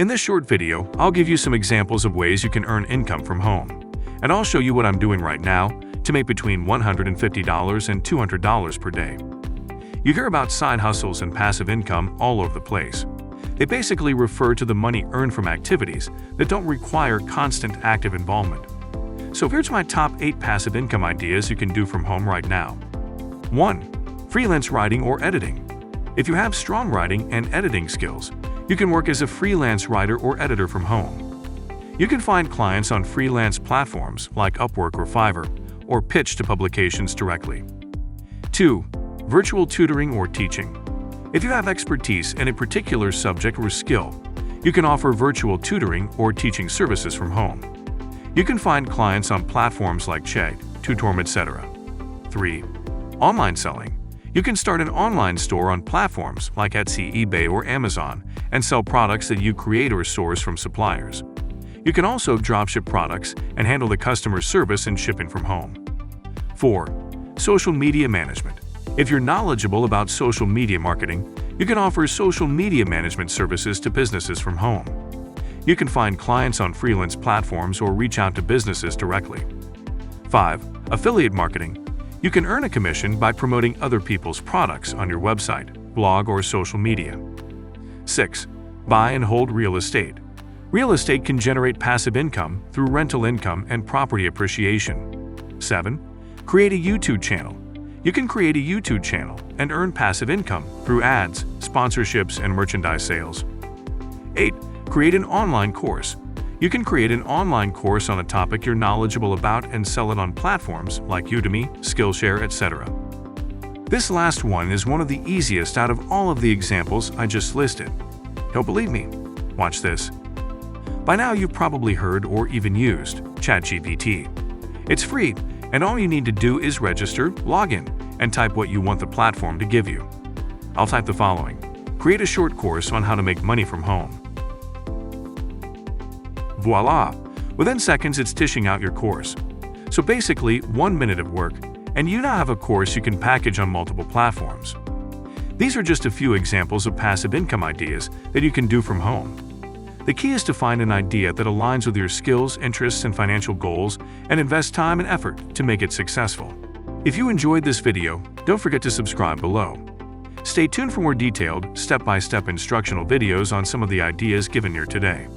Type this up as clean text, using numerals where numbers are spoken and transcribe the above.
In this short video, I'll give you some examples of ways you can earn income from home. And I'll show you what I'm doing right now to make between $150 and $200 per day. You hear about side hustles and passive income all over the place. They basically refer to the money earned from activities that don't require constant active involvement. So here's my top 8 passive income ideas you can do from home right now. 1. Freelance writing or editing. If you have strong writing and editing skills, you can work as a freelance writer or editor from home. You can find clients on freelance platforms like Upwork or Fiverr, or pitch to publications directly. 2. Virtual tutoring or teaching. If you have expertise in a particular subject or skill, you can offer virtual tutoring or teaching services from home. You can find clients on platforms like Chegg, TUTORING, etc. 3. Online selling. You can start an online store on platforms like Etsy, eBay, or Amazon and sell products that you create or source from suppliers. You can also dropship products and handle the customer service and shipping from home. 4. Social media management. If you're knowledgeable about social media marketing, you can offer social media management services to businesses from home. You can find clients on freelance platforms or reach out to businesses directly. 5. Affiliate marketing. You can earn a commission by promoting other people's products on your website, blog, or social media. 6. Buy and hold real estate. Real estate can generate passive income through rental income and property appreciation. 7. Create a YouTube channel. You can create a YouTube channel and earn passive income through ads, sponsorships, and merchandise sales. 8. Create an online course. You can create an online course on a topic you're knowledgeable about and sell it on platforms like Udemy, Skillshare, etc. This last one is one of the easiest out of all of the examples I just listed. Don't believe me? Watch this. By now you've probably heard or even used ChatGPT. It's free, and all you need to do is register, log in, and type what you want the platform to give you. I'll type the following. Create a short course on how to make money from home. Voila! Within seconds it's dishing out your course. So basically, 1 minute of work, and you now have a course you can package on multiple platforms. These are just a few examples of passive income ideas that you can do from home. The key is to find an idea that aligns with your skills, interests, and financial goals, and invest time and effort to make it successful. If you enjoyed this video, don't forget to subscribe below. Stay tuned for more detailed, step-by-step instructional videos on some of the ideas given here today.